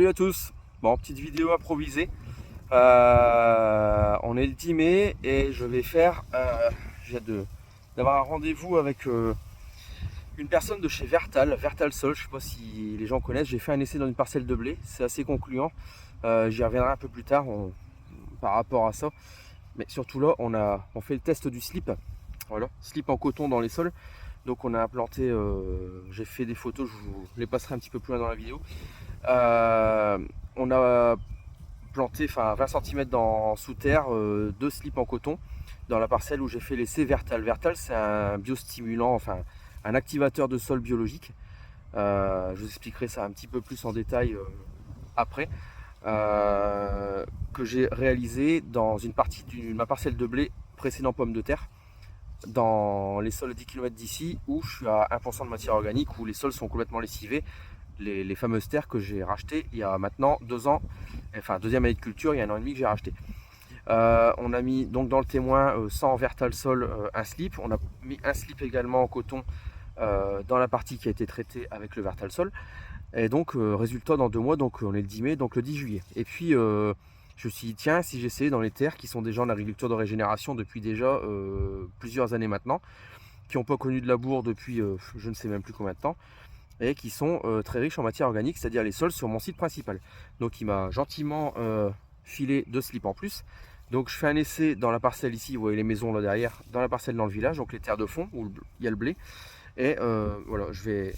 à tous. Bon, petite vidéo improvisée. On est le 10 mai et je vais faire. J'ai d'avoir un rendez-vous avec une personne de chez Vertal Sol. Je sais pas si les gens connaissent. J'ai fait un essai dans une parcelle de blé. C'est assez concluant. J'y reviendrai un peu plus tard par rapport à ça. Mais surtout là, on fait le test du slip. Voilà, slip en coton dans les sols. Donc on a implanté, j'ai fait des photos, je vous les passerai un petit peu plus loin dans la vidéo. On a planté 20 cm sous terre, deux slips en coton dans la parcelle où j'ai fait l'essai Vertal. Vertal, c'est un biostimulant, enfin un activateur de sol biologique. Je vous expliquerai ça un petit peu plus en détail après. Que j'ai réalisé dans une partie de ma parcelle de blé précédent pomme de terre, dans les sols de 10 km d'ici, où je suis à 1% de matière organique, où les sols sont complètement lessivés. Les fameuses terres que j'ai rachetées il y a maintenant 2 ans, enfin deuxième année de culture, il y a 1 an et demi que j'ai racheté. On a mis donc dans le témoin sans Vertal Sol un slip. On a mis un slip également en coton dans la partie qui a été traitée avec le Vertal Sol. Et donc résultat dans 2 mois, donc on est le 10 mai, donc le 10 juillet. Et puis je me suis dit tiens, si j'essayais dans les terres qui sont déjà en agriculture de régénération depuis déjà plusieurs années maintenant, qui n'ont pas connu de labour depuis je ne sais même plus combien de temps, et qui sont très riches en matière organique, c'est-à-dire les sols sur mon site principal. Donc il m'a gentiment filé 2 slips en plus. Donc je fais un essai dans la parcelle ici, vous voyez les maisons là derrière, dans la parcelle dans le village, donc les terres de fond où il y a le blé. Et voilà, je vais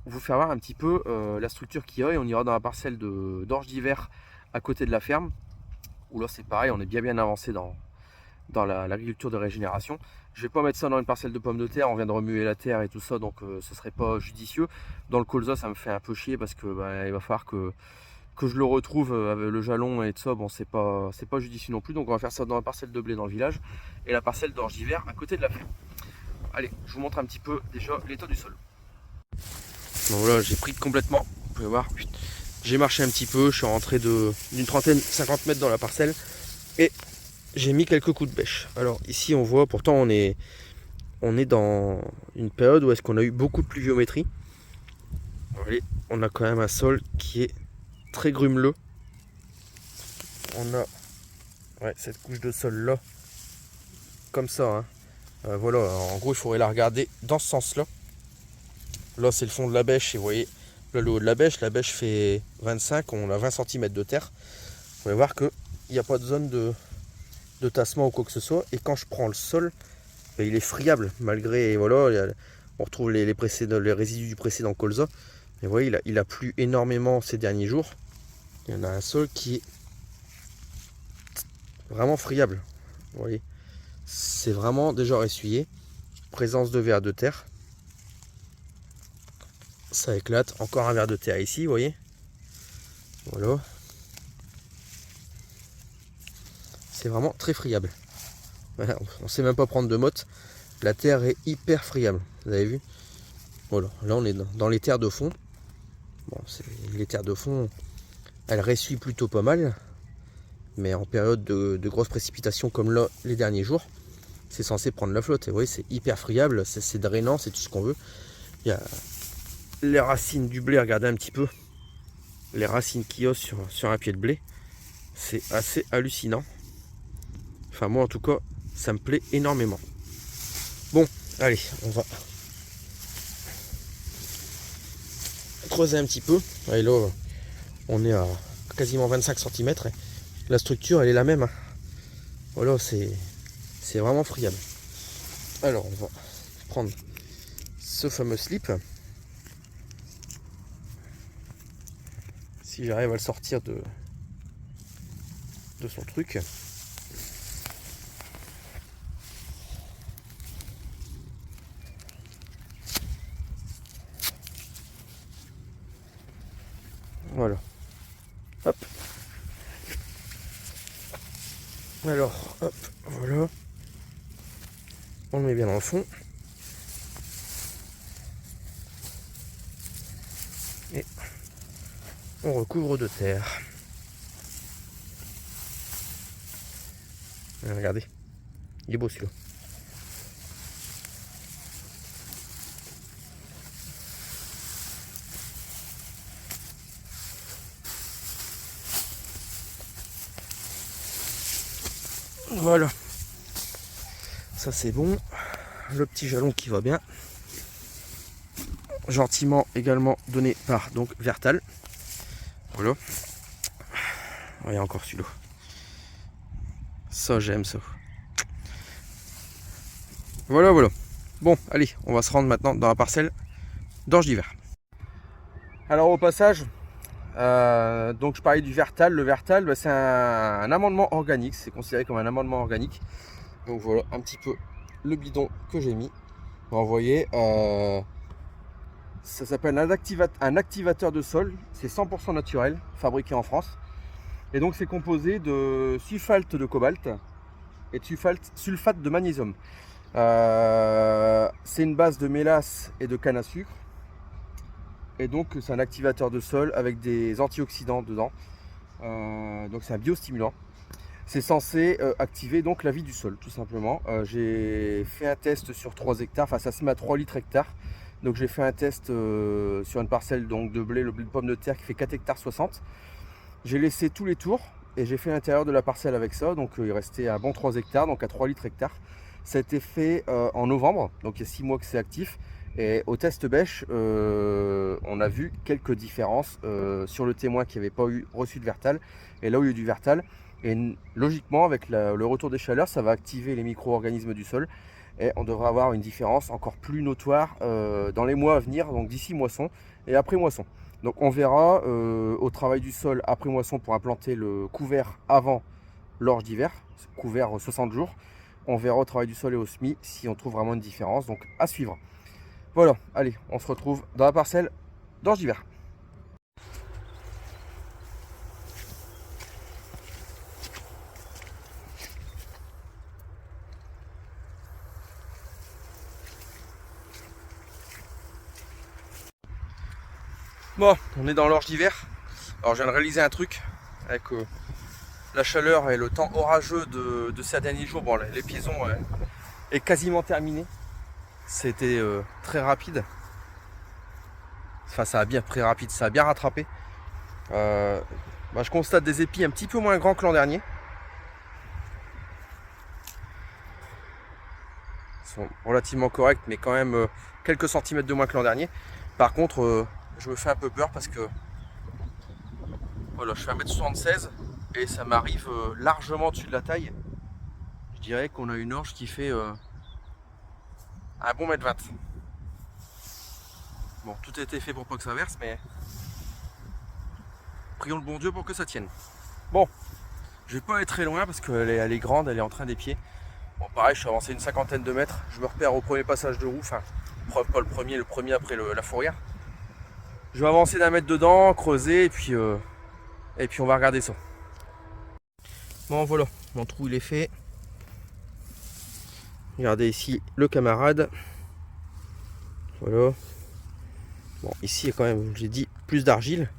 vous faire voir un petit peu la structure qu'il y a, et on ira dans la parcelle d'orge d'hiver à côté de la ferme, où là c'est pareil, on est bien avancé dans l'agriculture de régénération. Je vais pas mettre ça dans une parcelle de pommes de terre, on vient de remuer la terre et tout ça, donc ce serait pas judicieux. Dans le colza, ça me fait un peu chier parce que il va falloir que je le retrouve avec le jalon et tout ça. Bon, c'est pas judicieux non plus, donc on va faire ça dans la parcelle de blé dans le village et la parcelle d'orge d'hiver à côté de la ferme. Allez, je vous montre un petit peu déjà l'état du sol. Donc voilà, j'ai pris complètement, vous pouvez voir, j'ai marché un petit peu, je suis rentré d'une trentaine, 50 mètres dans la parcelle et j'ai mis quelques coups de bêche. Alors ici on voit, pourtant on est dans une période où est-ce qu'on a eu beaucoup de pluviométrie. Voyez, on a quand même un sol qui est très grumeleux. On a cette couche de sol là, comme ça. Hein. Voilà, en gros il faudrait la regarder dans ce sens là. Là c'est le fond de la bêche et vous voyez là le haut de la bêche fait 25, on a 20 cm de terre. Vous pouvez voir qu'il n'y a pas de zone de tassement ou quoi que ce soit. Et quand je prends le sol, il est friable malgré, voilà, on retrouve les résidus du précédent colza. Mais vous voyez, il a plu énormément ces derniers jours. Il y en a un sol qui est vraiment friable. Vous voyez, c'est vraiment déjà essuyé. Présence de vers de terre. Ça éclate. Encore un ver de terre ici, vous voyez. Voilà. C'est vraiment très friable. Voilà, on ne sait même pas prendre de motte. La terre est hyper friable. Vous avez vu? Voilà, là on est dans les terres de fond. Bon, les terres de fond, elles ressuient plutôt pas mal. Mais en période de grosses précipitations comme là les derniers jours, c'est censé prendre la flotte. Et vous voyez, c'est hyper friable, c'est drainant, c'est tout ce qu'on veut. Il y a les racines du blé, regardez un petit peu. Les racines qu'il y a sur un pied de blé. C'est assez hallucinant. Enfin moi en tout cas, ça me plaît énormément. Bon, allez, on va creuser un petit peu. Allez, là, on est à quasiment 25 cm. La structure, elle est la même. Hein. Voilà, c'est vraiment friable. Alors, on va prendre ce fameux slip. Si j'arrive à le sortir de son truc. Voilà. Hop. Alors, hop, voilà. On le met bien dans le fond. Et on recouvre de terre. Regardez, il est beau celui-là. Voilà. Ça c'est bon. Le petit jalon qui va bien. Gentiment également donné par donc Vertal. Voilà. Il y a encore celui-là. Ça j'aime ça. Voilà, voilà. Bon, allez, on va se rendre maintenant dans la parcelle d'orge d'hiver. Alors au passage, donc je parlais du Vertal. Le Vertal, bah, c'est un amendement organique. C'est considéré comme un amendement organique. Donc voilà un petit peu le bidon que j'ai mis. Vous voyez, ça s'appelle un activateur de sol. C'est 100% naturel, fabriqué en France. Et donc c'est composé de sulfate de cobalt et de sulfate de magnésium. C'est une base de mélasse et de canne à sucre. Et donc c'est un activateur de sol avec des antioxydants dedans. Donc c'est un biostimulant. C'est censé activer donc la vie du sol, tout simplement. J'ai fait un test sur 3 hectares, enfin ça se met à 3 litres hectare. Donc j'ai fait un test sur une parcelle donc, de blé, le blé de pomme de terre qui fait 4 hectares 60. J'ai laissé tous les tours et j'ai fait l'intérieur de la parcelle avec ça. Donc il restait un bon 3 hectares, donc à 3 litres hectare. Ça a été fait en novembre, donc il y a 6 mois que c'est actif. Et au test bêche, on a vu quelques différences sur le témoin qui n'avait pas reçu de Vertal et là où il y a eu du Vertal. Et logiquement, avec le retour des chaleurs, ça va activer les micro-organismes du sol. Et on devrait avoir une différence encore plus notoire dans les mois à venir, donc d'ici moisson et après moisson. Donc on verra au travail du sol après moisson pour implanter le couvert avant l'orge d'hiver, couvert 60 jours. On verra au travail du sol et au semis si on trouve vraiment une différence, donc à suivre. Voilà, allez, on se retrouve dans la parcelle d'orge d'hiver. Bon, on est dans l'orge d'hiver. Alors je viens de réaliser un truc avec la chaleur et le temps orageux de ces derniers jours. Bon, l'épiaison est quasiment terminée. C'était très rapide. Enfin, ça a bien très rapide, ça a bien rattrapé. Je constate des épis un petit peu moins grands que l'an dernier. Ils sont relativement corrects, mais quand même quelques centimètres de moins que l'an dernier. Par contre, je me fais un peu peur parce que voilà, je fais 1m76 et ça m'arrive largement au-dessus de la taille. Je dirais qu'on a une orge qui fait un bon 1m20. Bon, tout a été fait pour pas que ça verse, mais prions le bon Dieu pour que ça tienne. Bon, je vais pas aller très loin parce qu'elle est grande, elle est en train d'épier. Bon, pareil, je suis avancé une cinquantaine de mètres. Je me repère au premier passage de roue, enfin, pas le premier après la fourrière. Je vais avancer d'un mètre dedans, creuser, et puis on va regarder ça. Bon, voilà, mon trou il est fait. Regardez ici le camarade. Voilà. Bon, ici il y a quand même, j'ai dit, plus d'argile.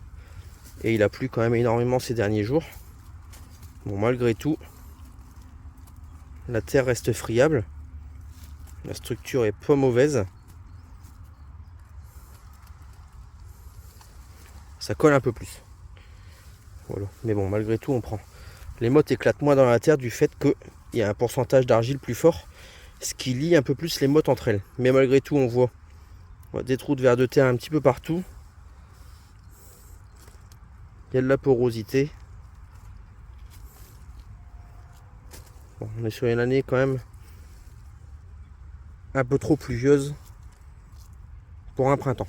Et il a plu quand même énormément ces derniers jours. Bon, malgré tout, la terre reste friable. La structure est pas mauvaise. Ça colle un peu plus. Voilà. Mais bon, malgré tout, on prend. Les mottes éclatent moins dans la terre du fait qu'il y a un pourcentage d'argile plus fort, ce qui lie un peu plus les mottes entre elles. Mais malgré tout, on voit des trous de vers de terre un petit peu partout. Il y a de la porosité. Bon, on est sur une année quand même un peu trop pluvieuse pour un printemps.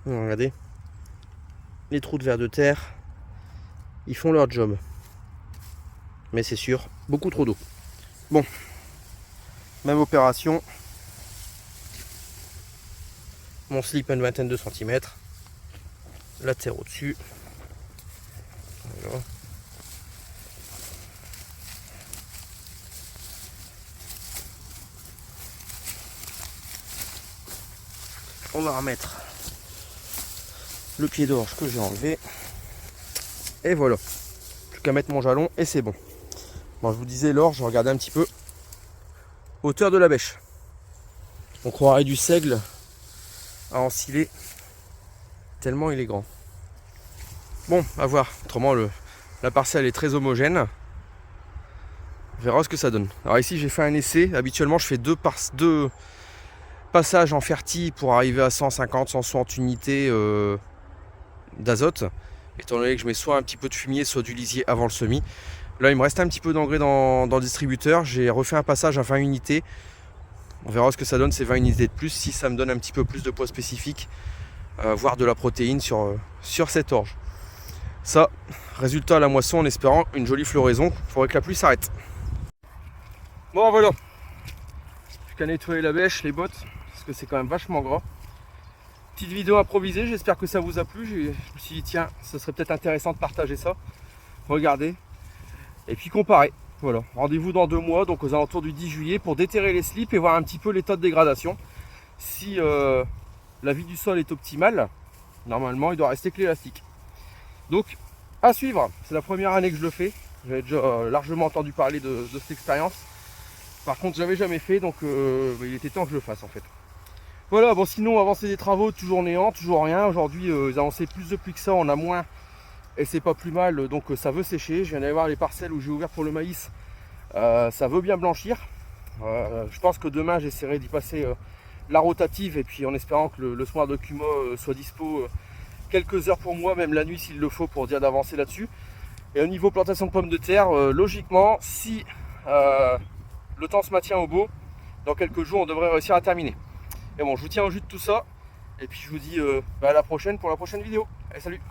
Regardez, les trous de vers de terre, ils font leur job. Mais c'est sûr, beaucoup trop d'eau. Bon, même opération. Mon slip une vingtaine de centimètres. La terre au-dessus. Voilà. On va remettre le pied d'orge que j'ai enlevé. Et voilà. Plus qu'à mettre mon jalon et c'est bon. Bon, je vous disais l'orge, je regardais un petit peu. Hauteur de la bêche. On croirait du seigle à ensiler, tellement il est grand. Bon, à voir. Autrement, la parcelle est très homogène. On verra ce que ça donne. Alors ici, j'ai fait un essai. Habituellement, je fais deux passages en ferti pour arriver à 150-160 unités d'azote. Étant donné que je mets soit un petit peu de fumier, soit du lisier avant le semis. Là, il me reste un petit peu d'engrais dans le distributeur. J'ai refait un passage à 20 unités. On verra ce que ça donne, ces 20 unités de plus, si ça me donne un petit peu plus de poids spécifique, voire de la protéine sur cette orge. Ça, résultat à la moisson en espérant une jolie floraison. Il faudrait que la pluie s'arrête. Bon, voilà. Plus qu'à nettoyer la bêche, les bottes, parce que c'est quand même vachement gras. Petite vidéo improvisée, j'espère que ça vous a plu. Je me suis dit, tiens, ce serait peut-être intéressant de partager ça. Regardez. Et puis comparer. Voilà. Rendez-vous dans 2 mois, donc aux alentours du 10 juillet, pour déterrer les slips et voir un petit peu l'état de dégradation. Si la vie du sol est optimale, normalement, il doit rester que l'élastique. Donc, à suivre. C'est la première année que je le fais. J'avais déjà largement entendu parler de cette expérience. Par contre, j'avais jamais fait, donc il était temps que je le fasse en fait. Voilà, bon sinon, avancer des travaux, toujours néant, toujours rien. Aujourd'hui, ils avançaient plus de pluie que ça, on a moins. Et c'est pas plus mal, donc ça veut sécher. Je viens d'aller voir les parcelles où j'ai ouvert pour le maïs. Ça veut bien blanchir. Je pense que demain, j'essaierai d'y passer la rotative. Et puis en espérant que le soir de Cuma soit dispo quelques heures pour moi, même la nuit s'il le faut, pour dire d'avancer là-dessus. Et au niveau plantation de pommes de terre, logiquement, si le temps se maintient au beau, dans quelques jours on devrait réussir à terminer. Et bon, je vous tiens au jus de tout ça, et puis je vous dis à la prochaine pour la prochaine vidéo. Allez, salut!